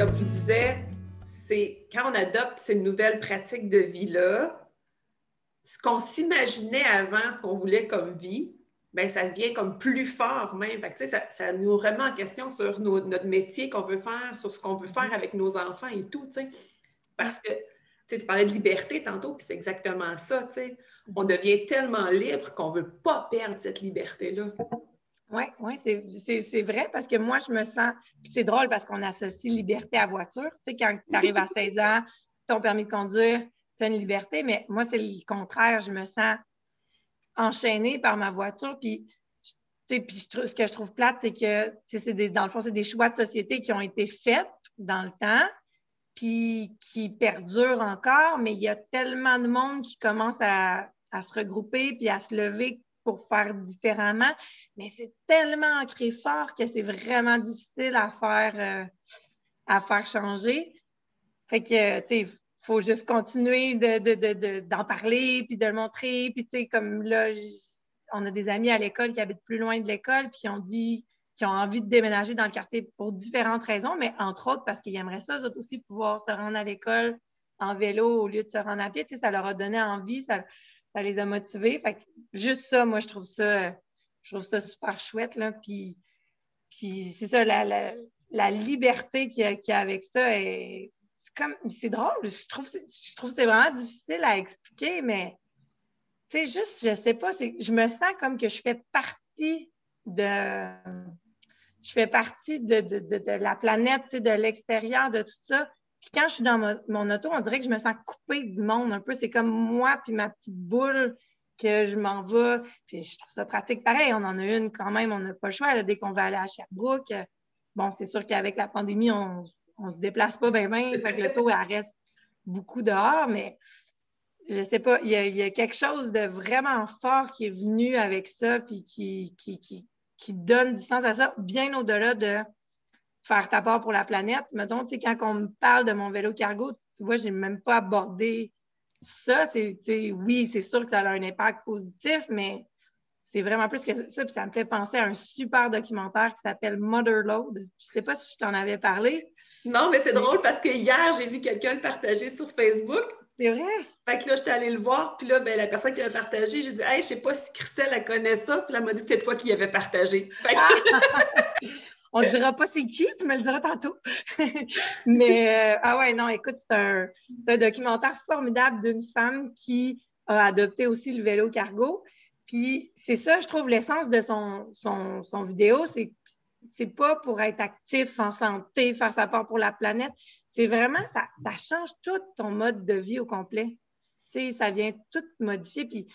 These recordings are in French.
comme tu disais, c'est quand on adopte ces nouvelles pratiques de vie-là, ce qu'on s'imaginait avant, ce qu'on voulait comme vie, bien, ça devient comme plus fort même. Fait que, tu sais, ça nous remet en question sur notre métier qu'on veut faire, sur ce qu'on veut faire avec nos enfants et tout, tu sais. Parce que, tu sais, tu parlais de liberté tantôt, puis c'est exactement ça, tu sais. On devient tellement libre qu'on ne veut pas perdre cette liberté-là. Oui, c'est vrai parce que moi, je me sens... Puis c'est drôle parce qu'on associe liberté à voiture. Tu sais, quand tu arrives à 16 ans, ton permis de conduire, tu as une liberté, mais moi, c'est le contraire. Je me sens enchaînée par ma voiture. Puis, ce que je trouve plate, c'est que, dans le fond, c'est des choix de société qui ont été faits dans le temps, puis qui perdurent encore, mais il y a tellement de monde qui commence à se regrouper puis à se lever pour faire différemment. Mais c'est tellement ancré fort que c'est vraiment difficile à faire changer. Fait que, tu sais, il faut juste continuer d'en parler puis de le montrer. Puis, tu sais, comme là, on a des amis à l'école qui habitent plus loin de l'école puis qui ont envie de déménager dans le quartier pour différentes raisons, mais entre autres parce qu'ils aimeraient ça, eux autres aussi, pouvoir se rendre à l'école en vélo au lieu de se rendre à pied. Tu sais, ça leur a donné envie, ça les a motivés. Fait que juste ça, moi, je trouve ça super chouette, là. Puis c'est ça, la liberté qu'il y a avec ça, c'est drôle. Je trouve que c'est vraiment difficile à expliquer, mais tu sais, juste, je sais pas, je me sens comme que je fais partie de la planète, tu sais, de l'extérieur, de tout ça. Puis quand je suis dans mon auto, on dirait que je me sens coupée du monde un peu. C'est comme moi puis ma petite boule que je m'en vais. Puis je trouve ça pratique. Pareil, on en a une quand même, on n'a pas le choix. Là, dès qu'on va aller à Sherbrooke, bon, c'est sûr qu'avec la pandémie, on se déplace pas bien. Fait que l'auto, elle reste beaucoup dehors, mais je sais pas, il y a quelque chose de vraiment fort qui est venu avec ça puis qui donne du sens à ça, bien au-delà de faire ta part pour la planète. Mettons, tu sais, quand on me parle de mon vélo cargo, tu vois, j'ai même pas abordé ça. Oui, c'est sûr que ça a un impact positif, mais c'est vraiment plus que ça. Puis ça me fait penser à un super documentaire qui s'appelle Motherload. Je sais pas si je t'en avais parlé. Non, mais c'est drôle parce que hier, j'ai vu quelqu'un le partager sur Facebook. C'est vrai? Fait que là, j'étais allée le voir, puis là, ben, la personne qui avait partagé, j'ai dit « Hey, je sais pas si Christelle, elle connaît ça. » Puis elle m'a dit que c'était toi qui avait partagé. Fait que... On ne dira pas c'est qui, tu me le diras tantôt. Mais, ah ouais, non, écoute, c'est un documentaire formidable d'une femme qui a adopté aussi le vélo cargo. Puis c'est ça, je trouve, l'essence de son vidéo, c'est pas pour être actif en santé, faire sa part pour la planète. C'est vraiment, ça change tout ton mode de vie au complet. Tu sais, ça vient tout modifier. Puis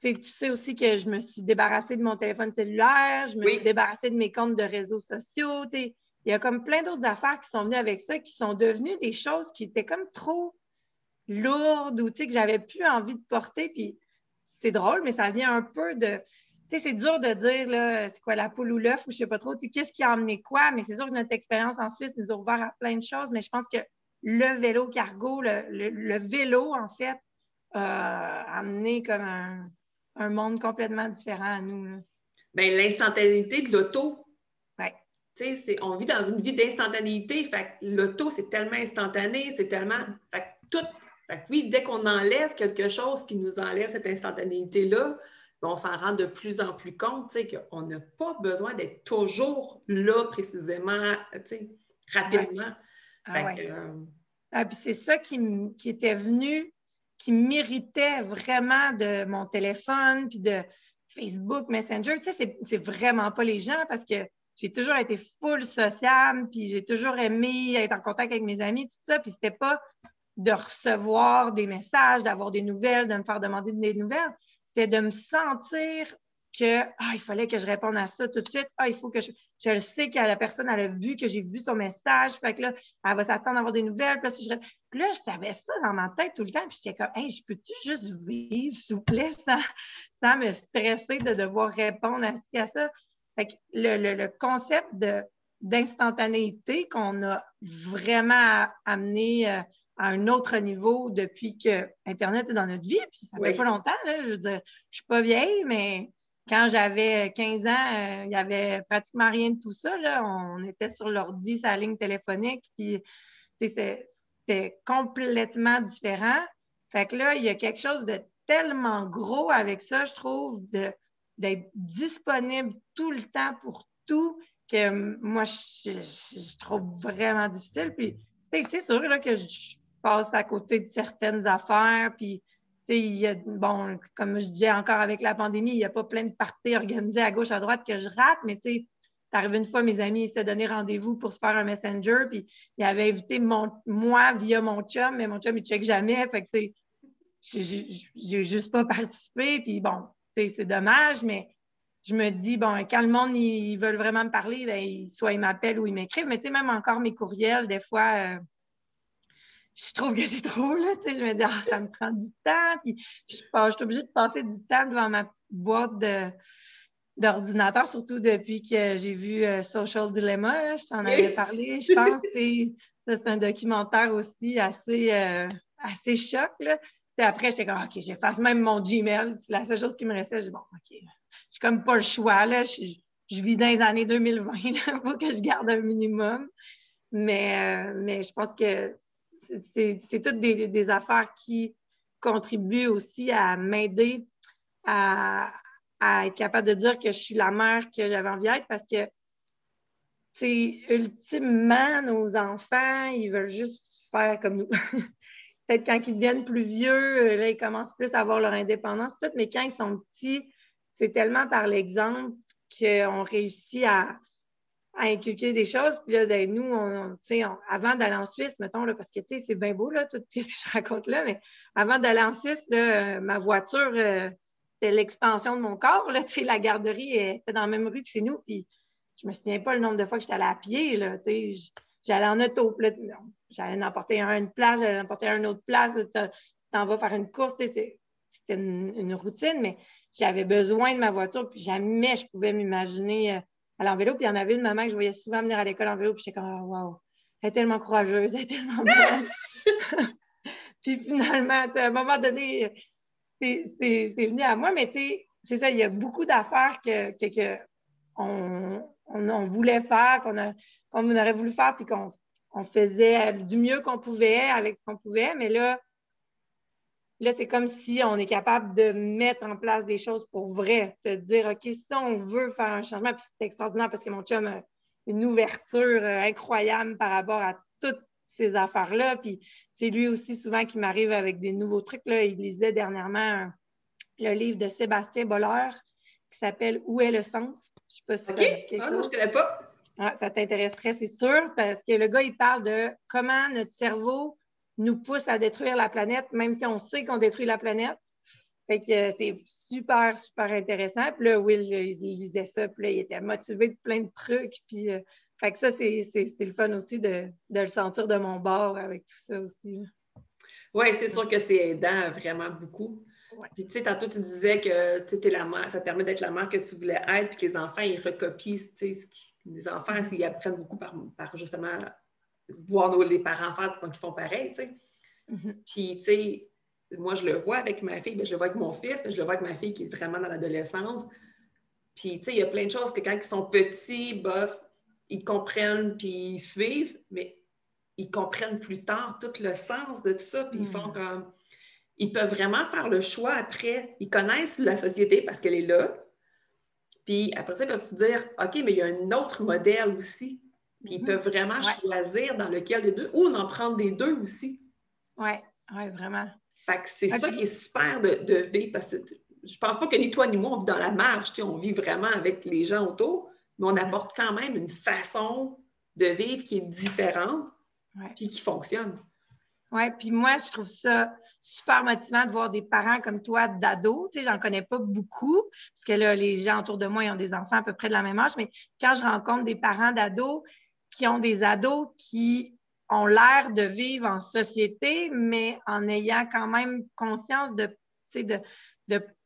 tu sais aussi que je me suis débarrassée de mon téléphone cellulaire, je me suis débarrassée de mes comptes de réseaux sociaux. Il y a comme plein d'autres affaires qui sont venues avec ça, qui sont devenues des choses qui étaient comme trop lourdes ou que j'avais plus envie de porter. Puis c'est drôle, mais ça vient un peu de... Tu sais, c'est dur de dire, là, c'est quoi, la poule ou l'œuf, ou je sais pas trop, qu'est-ce qui a amené quoi, mais c'est sûr que notre expérience en Suisse nous a ouvert à plein de choses, mais je pense que le vélo cargo, le vélo, en fait, a amené comme un monde complètement différent à nous. Là. Bien, l'instantanéité de l'auto. Ouais. Tu sais, on vit dans une vie d'instantanéité. Fait que l'auto, c'est tellement instantané, c'est tellement... Fait que tout... Fait que oui, dès qu'on enlève quelque chose qui nous enlève cette instantanéité-là, on s'en rend de plus en plus compte, tu sais, qu'on n'a pas besoin d'être toujours là, précisément, tu sais, rapidement. Ouais. Fait que, puis c'est ça qui était venu, qui méritait vraiment de mon téléphone, puis de Facebook, Messenger. Tu sais, c'est vraiment pas les gens parce que j'ai toujours été full sociable, puis j'ai toujours aimé être en contact avec mes amis, tout ça, puis c'était pas de recevoir des messages, d'avoir des nouvelles, de me faire demander des nouvelles. C'était de me sentir que il fallait que je réponde à ça tout de suite. Il faut que je le sais que la personne, elle a vu que j'ai vu son message. Fait que là, elle va s'attendre à avoir des nouvelles. Puis là, je savais ça dans ma tête tout le temps. Puis j'étais comme, hey, je peux-tu juste vivre, s'il vous plaît, sans me stresser de devoir répondre à ça? Fait que le concept d'instantanéité qu'on a vraiment amené à un autre niveau depuis que Internet est dans notre vie. Puis ça fait pas longtemps, là. Je veux dire, je suis pas vieille, mais quand j'avais 15 ans, il n'y avait pratiquement rien de tout ça, là. On était sur l'ordi, sa ligne téléphonique, puis c'était complètement différent. Fait que là, il y a quelque chose de tellement gros avec ça, je trouve, d'être disponible tout le temps pour tout, que moi, je trouve vraiment difficile. Puis, c'est sûr là, que je passe à côté de certaines affaires, puis bon, comme je disais encore avec la pandémie, il n'y a pas plein de parties organisées à gauche, à droite que je rate, mais ça arrive une fois, mes amis s'étaient donné rendez-vous pour se faire un messenger, puis ils avaient invité moi via mon chum, mais mon chum, il ne check jamais. Fait que, j'ai juste pas participé, puis bon, c'est dommage, mais je me dis, bon, quand le monde, ils veulent vraiment me parler, ben, soit ils m'appellent ou ils m'écrivent, mais même encore mes courriels, des fois, je trouve que c'est trop, là, je me dis, ça me prend du temps, puis je suis obligée de passer du temps devant ma petite boîte d'ordinateur, surtout depuis que j'ai vu Social Dilemma, là, je t'en avais parlé, je pense, ça, c'est un documentaire aussi assez choc, là. Après, j'étais comme, OK, j'efface même mon Gmail. C'est la seule chose qui me restait. J'ai dit, bon, OK, j'ai comme pas le choix, là. Je vis dans les années 2020, il faut que je garde un minimum. Mais je pense que c'est toutes des affaires qui contribuent aussi à m'aider à être capable de dire que je suis la mère que j'avais envie d'être parce que, ultimement, nos enfants, ils veulent juste faire comme nous. Peut-être quand ils deviennent plus vieux, là, ils commencent plus à avoir leur indépendance, tout, mais quand ils sont petits, c'est tellement par l'exemple qu'on réussit à inculquer des choses. Puis là, ben, nous, avant d'aller en Suisse, mettons, là, parce que c'est bien beau, là, tout ce que je raconte là, mais avant d'aller en Suisse, là, ma voiture, c'était l'extension de mon corps. Là, la garderie était dans la même rue que chez nous. Puis je me souviens pas le nombre de fois que j'étais allée à pied. Là, j'allais en auto. Là, j'allais en porter une place, j'allais en porter une autre place. Tu t'en vas faire une course. C'était une routine, mais j'avais besoin de ma voiture. Puis jamais je pouvais m'imaginer aller en vélo. Puis il y en avait une maman que je voyais souvent venir à l'école en vélo. Puis j'étais comme, oh, wow, elle est tellement courageuse, elle est tellement bonne. Puis finalement, à un moment donné, c'est venu à moi. Mais c'est ça, il y a beaucoup d'affaires qu'on voulait faire, qu'on aurait voulu faire, puis qu'on faisait du mieux qu'on pouvait avec ce qu'on pouvait. Mais là, c'est comme si on est capable de mettre en place des choses pour vrai, de dire, OK, si on veut faire un changement, puis c'est extraordinaire parce que mon chum a une ouverture incroyable par rapport à toutes ces affaires-là. Puis c'est lui aussi souvent qui m'arrive avec des nouveaux trucs. Là. Il lisait dernièrement le livre de Sébastien Boller qui s'appelle « Où est le sens? » Je ne sais pas si ça dit quelque chose. Non, je ne connais pas. Ah, ça t'intéresserait, c'est sûr, parce que le gars, il parle de comment notre cerveau nous pousse à détruire la planète, même si on sait qu'on détruit la planète. Fait que c'est super, super intéressant. Puis là, Will, il lisait ça, puis là, il était motivé de plein de trucs. Puis, fait que ça, c'est le fun aussi de le sentir de mon bord avec tout ça aussi. Oui, c'est sûr que c'est aidant vraiment beaucoup. Ouais. Puis, tu sais, tantôt, tu disais que tu es la mère, ça te permet d'être la mère que tu voulais être, puis que les enfants, ils recopient, tu sais, les enfants, ils apprennent beaucoup par justement voir les parents faire quand ils font pareil, tu sais. Puis, tu sais, moi, je le vois avec ma fille, bien, je le vois avec mon fils, mais je le vois avec ma fille qui est vraiment dans l'adolescence. Puis, tu sais, il y a plein de choses que quand ils sont petits, bof, ils comprennent, puis ils suivent, mais ils comprennent plus tard tout le sens de tout ça, puis ils font comme... Ils peuvent vraiment faire le choix après. Ils connaissent la société parce qu'elle est là. Puis après ça, ils peuvent dire, OK, mais il y a un autre modèle aussi. Puis ils peuvent vraiment choisir dans lequel des deux, ou en prendre des deux aussi. Oui, vraiment. Fait que c'est ça qui est super de vivre, parce que je pense pas que ni toi ni moi, on vit dans la marge, on vit vraiment avec les gens autour, mais on apporte quand même une façon de vivre qui est différente, puis qui fonctionne. Oui, puis moi, je trouve ça super motivant de voir des parents comme toi d'ados. Tu sais, j'en connais pas beaucoup, parce que là, les gens autour de moi, ils ont des enfants à peu près de la même âge, mais quand je rencontre des parents d'ados qui ont des ados qui ont l'air de vivre en société, mais en ayant quand même conscience de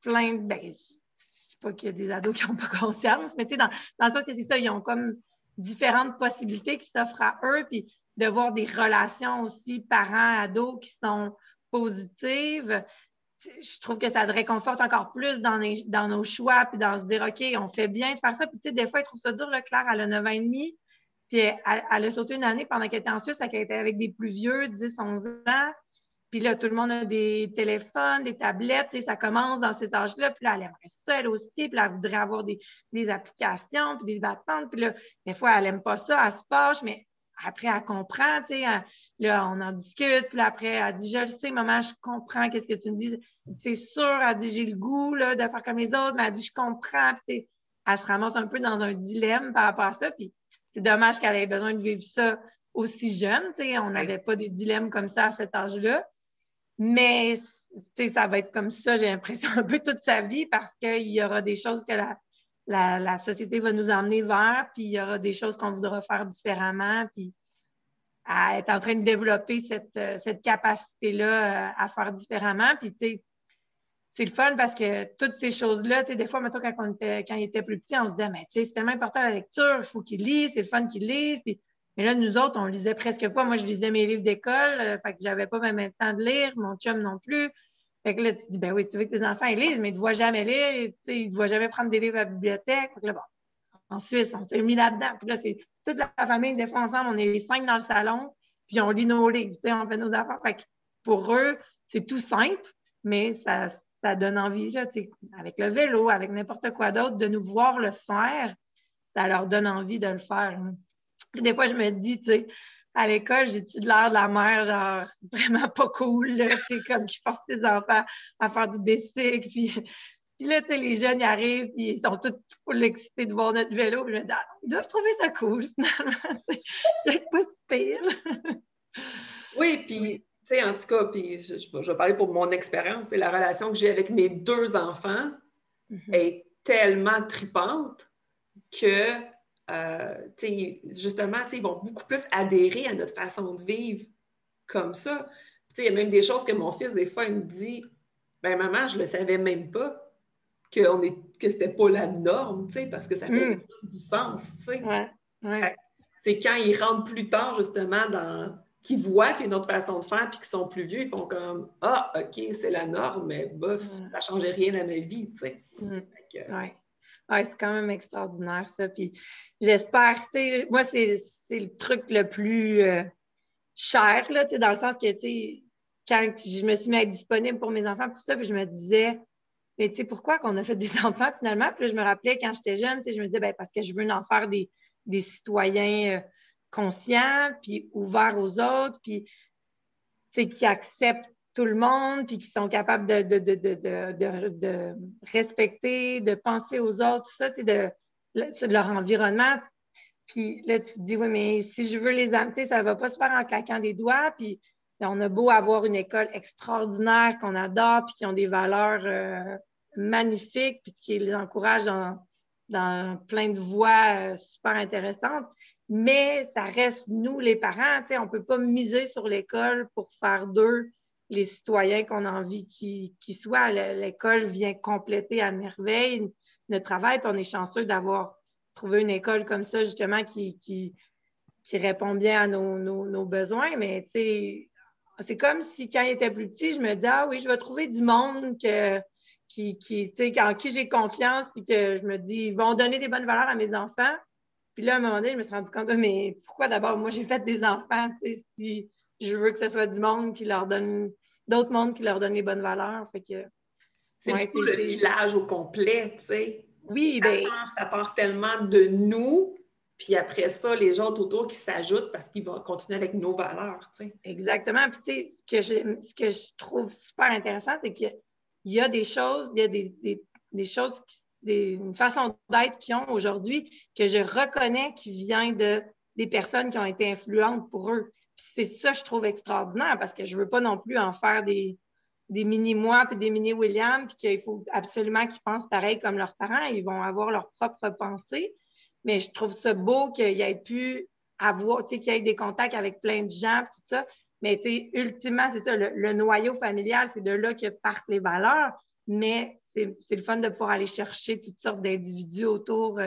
plein de... Ben, je ne sais pas qu'il y a des ados qui n'ont pas conscience, mais dans le sens que c'est ça, ils ont comme différentes possibilités qui s'offrent à eux, puis de voir des relations aussi parents-ados qui sont positives, je trouve que ça te réconforte encore plus dans nos choix, puis dans se dire, OK, on fait bien de faire ça. Puis, tu sais, des fois, ils trouvent ça dur, là, Claire, elle a 9 ans et demi, puis elle a sauté une année pendant qu'elle était en Suisse, elle était avec des plus vieux, 10, 11 ans. Puis là, tout le monde a des téléphones, des tablettes, tu sais, ça commence dans cet âge-là. Puis là, elle aimerait ça, elle aussi, puis là, elle voudrait avoir des applications, puis des battements. Puis là, des fois, elle n'aime pas ça, elle se fâche, mais après, elle comprend, tu sais. Là, on en discute, puis là, après, elle dit, je le sais, maman, je comprends, qu'est-ce que tu me dis. C'est sûr, elle dit, j'ai le goût là, de faire comme les autres, mais elle dit, je comprends. Puis, tu sais, elle se ramasse un peu dans un dilemme par rapport à ça. Puis, c'est dommage qu'elle ait besoin de vivre ça aussi jeune, tu sais. On n'avait pas des dilemmes comme ça à cet âge-là. Mais ça va être comme ça, j'ai l'impression, un peu toute sa vie parce qu'il y aura des choses que la société va nous emmener vers, puis il y aura des choses qu'on voudra faire différemment, puis à être en train de développer cette capacité-là à faire différemment. Puis, tu sais, c'est le fun parce que toutes ces choses-là, tu sais, des fois, mettons, quand il était plus petit, on se disait, mais tu sais, c'est tellement important la lecture, il faut qu'il lise, c'est le fun qu'il lise. Puis, mais là, nous autres, on lisait presque pas. Moi, je lisais mes livres d'école, fait que j'avais pas même le temps de lire, mon chum non plus. Fait que là, tu te dis, ben oui, tu veux que tes enfants ils lisent, mais ils ne te voient jamais lire, tu sais, ils ne te voient jamais prendre des livres à la bibliothèque. Fait que là, bon, en Suisse, on s'est mis là-dedans. Puis là, c'est toute la famille, des fois, ensemble, on est les 5 dans le salon, puis on lit nos livres, tu sais, on fait nos affaires. Fait que pour eux, c'est tout simple, mais ça donne envie, là, tu sais, avec le vélo, avec n'importe quoi d'autre, de nous voir le faire, ça leur donne envie de le faire. Puis des fois, je me dis, tu sais, à l'école, j'ai-tu de l'air de la mère, genre, vraiment pas cool, là, tu sais, comme qui force tes enfants à faire du bicycle, puis là, tu sais, les jeunes, ils arrivent, puis ils sont tous full excités de voir notre vélo, puis je me dis, ah, ils doivent trouver ça cool, finalement, je vais être pas si pire. Oui, puis, tu sais, en tout cas, puis je vais parler pour mon expérience, c'est la relation que j'ai avec mes 2 enfants est tellement tripante que, justement, ils vont beaucoup plus adhérer à notre façon de vivre comme ça. Il y a même des choses que mon fils, des fois, il me dit, ben maman, je ne le savais même pas que c'était pas la norme, parce que ça fait plus du sens, tu sais. Ouais, ouais. C'est quand ils rentrent plus tard, justement, qu'ils voient qu'il y a une autre façon de faire, puis qu'ils sont plus vieux, ils font comme « Ah, OK, c'est la norme, mais bof, ça ne changeait rien à ma vie, tu sais. Oui. Ouais, c'est quand même extraordinaire, ça. Puis j'espère, tu sais, moi, c'est le truc le plus cher, là, tu sais, dans le sens que, tu sais, quand je me suis mis à être disponible pour mes enfants, tout ça, puis je me disais, mais tu sais, pourquoi qu'on a fait des enfants finalement? Puis là, je me rappelais quand j'étais jeune, tu sais, je me disais, ben parce que je veux en faire des citoyens conscients, puis ouverts aux autres, puis, tu sais, qui acceptent tout le monde, puis qui sont capables de respecter, de penser aux autres, tout ça, tu sais, de leur environnement. Puis là, tu te dis, oui, mais si je veux les amener, ça ne va pas se faire en claquant des doigts. Puis là, on a beau avoir une école extraordinaire qu'on adore, puis qui ont des valeurs magnifiques, puis qui les encouragent dans plein de voies super intéressantes. Mais ça reste nous, les parents. On ne peut pas miser sur l'école pour faire d'eux les citoyens qu'on a envie qu'ils soient. L'école vient compléter à merveille notre travail, puis on est chanceux d'avoir trouvé une école comme ça, justement, qui répond bien à nos besoins. Mais c'est comme si quand il était plus petit, je me disais, ah oui, je vais trouver du monde en qui j'ai confiance, puis que je me dis, ils vont donner des bonnes valeurs à mes enfants. Puis là, à un moment donné, je me suis rendu compte, mais pourquoi d'abord, moi, j'ai fait des enfants, si je veux que ce soit du monde qui leur donne, d'autres mondes qui leur donnent les bonnes valeurs. Fait que, c'est plutôt le village au complet, tu sais. Oui, ça part tellement de nous, puis après ça, les gens autour qui s'ajoutent parce qu'ils vont continuer avec nos valeurs, tu sais. Exactement. Puis, tu sais, ce que je trouve super intéressant, c'est qu'il y a des choses, il y a des choses, une façon d'être qu'ils ont aujourd'hui que je reconnais qui vient des personnes qui ont été influentes pour eux. Puis c'est ça que je trouve extraordinaire parce que je ne veux pas non plus en faire des mini-moi puis des mini-William, puis qu'il faut absolument qu'ils pensent pareil comme leurs parents. Ils vont avoir leur propre pensée. Mais je trouve ça beau qu'il ait pu avoir, qu'il y ait des contacts avec plein de gens, tout ça. Mais ultimement, c'est ça, le noyau familial, c'est de là que partent les valeurs. Mais c'est le fun de pouvoir aller chercher toutes sortes d'individus autour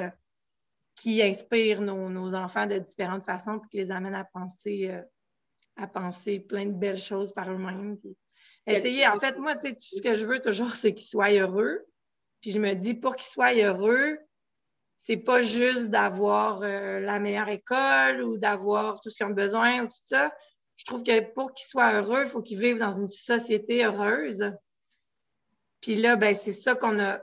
qui inspirent nos enfants de différentes façons puis qui les amènent à penser plein de belles choses par eux-mêmes. Puis essayer. En fait, moi, tu sais, ce que je veux toujours, c'est qu'ils soient heureux. Puis je me dis, pour qu'ils soient heureux, c'est pas juste d'avoir la meilleure école ou d'avoir tout ce qu'ils ont besoin ou tout ça. Je trouve que pour qu'ils soient heureux, il faut qu'ils vivent dans une société heureuse. Puis là, ben c'est ça qu'on a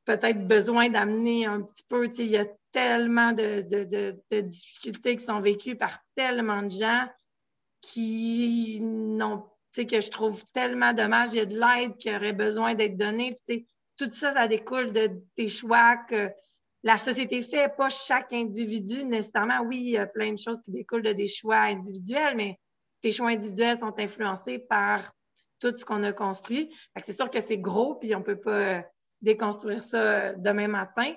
peut-être besoin d'amener un petit peu. Tu sais, il y a tellement de difficultés qui sont vécues par tellement de gens qui n'ont, tu sais, que je trouve tellement dommage. Il y a de l'aide qui aurait besoin d'être donnée. Puis, tu sais, tout ça, ça découle des choix que la société fait, pas chaque individu nécessairement. Oui, il y a plein de choses qui découlent de des choix individuels, mais tes choix individuels sont influencés par tout ce qu'on a construit. Fait que c'est sûr que c'est gros, puis on ne peut pas déconstruire ça demain matin,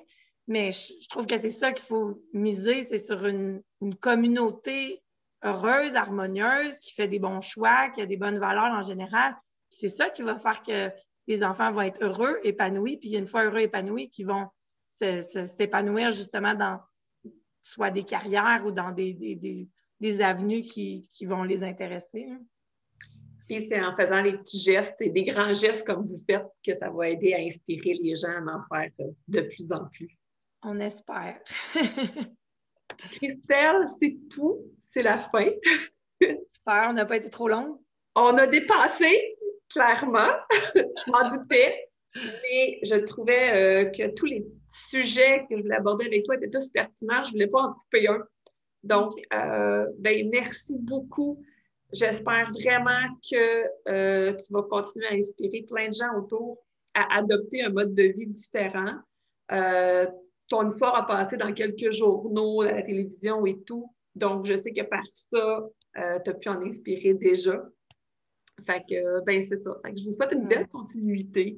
mais je trouve que c'est ça qu'il faut miser, c'est sur une communauté heureuse, harmonieuse, qui fait des bons choix, qui a des bonnes valeurs en général. C'est ça qui va faire que les enfants vont être heureux, épanouis, puis une fois heureux, épanouis, qui vont s'épanouir justement dans soit des carrières ou dans des avenues qui vont les intéresser. Puis c'est en faisant les petits gestes et des grands gestes comme vous faites que ça va aider à inspirer les gens à en faire de plus en plus. On espère. Christelle, c'est tout. C'est la fin. Super, on n'a pas été trop longue. On a dépassé, clairement. Je m'en doutais. Mais je trouvais que tous les petits sujets que je voulais aborder avec toi étaient tous pertinents. Je ne voulais pas en couper un. Donc, merci beaucoup. J'espère vraiment que tu vas continuer à inspirer plein de gens autour à adopter un mode de vie différent. Ton histoire a passé dans quelques journaux, à la télévision et tout. Donc, je sais que par ça, tu as pu en inspirer déjà. Fait que, c'est ça. Fait que je vous souhaite une belle continuité.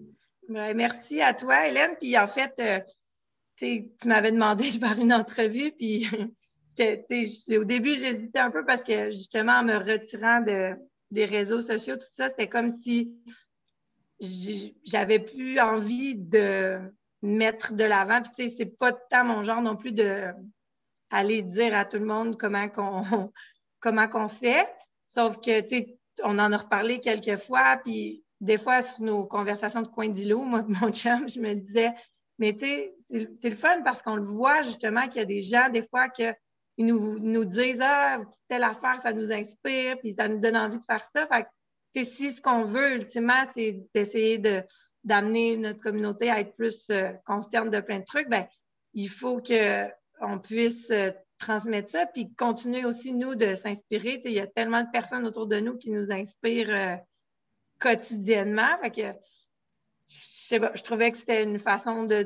Merci à toi, Hélène. Puis en fait, tu m'avais demandé de faire une entrevue, puis au début, j'hésitais un peu parce que justement, en me retirant des réseaux sociaux, tout ça, c'était comme si j'avais plus envie de mettre de l'avant. Puis tu sais, c'est pas tant mon genre non plus d'aller dire à tout le monde comment qu'on fait. Sauf que, tu sais, on en a reparlé quelques fois, puis des fois, sur nos conversations de coin d'îlot, moi et mon chum, je me disais, mais tu sais, c'est le fun parce qu'on le voit justement qu'il y a des gens, des fois, qu'ils nous disent « Ah, telle affaire, ça nous inspire, puis ça nous donne envie de faire ça. » Fait que, tu sais, si ce qu'on veut, ultimement, c'est d'essayer d'amener notre communauté à être plus consciente de plein de trucs, ben il faut qu'on puisse transmettre ça, puis continuer aussi, nous, de s'inspirer. Tu sais, il y a tellement de personnes autour de nous qui nous inspirent quotidiennement. Fait que, je sais pas, je trouvais que c'était une façon de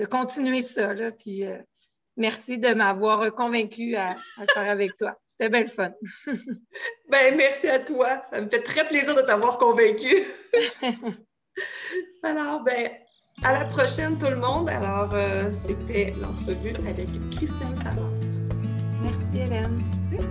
continuer ça. Là. Puis, merci de m'avoir convaincue à le faire avec toi. C'était bien le fun. Merci à toi. Ça me fait très plaisir de t'avoir convaincue. Alors, à la prochaine, tout le monde. Alors, c'était l'entrevue avec Christine Savard. Merci, Hélène. Merci.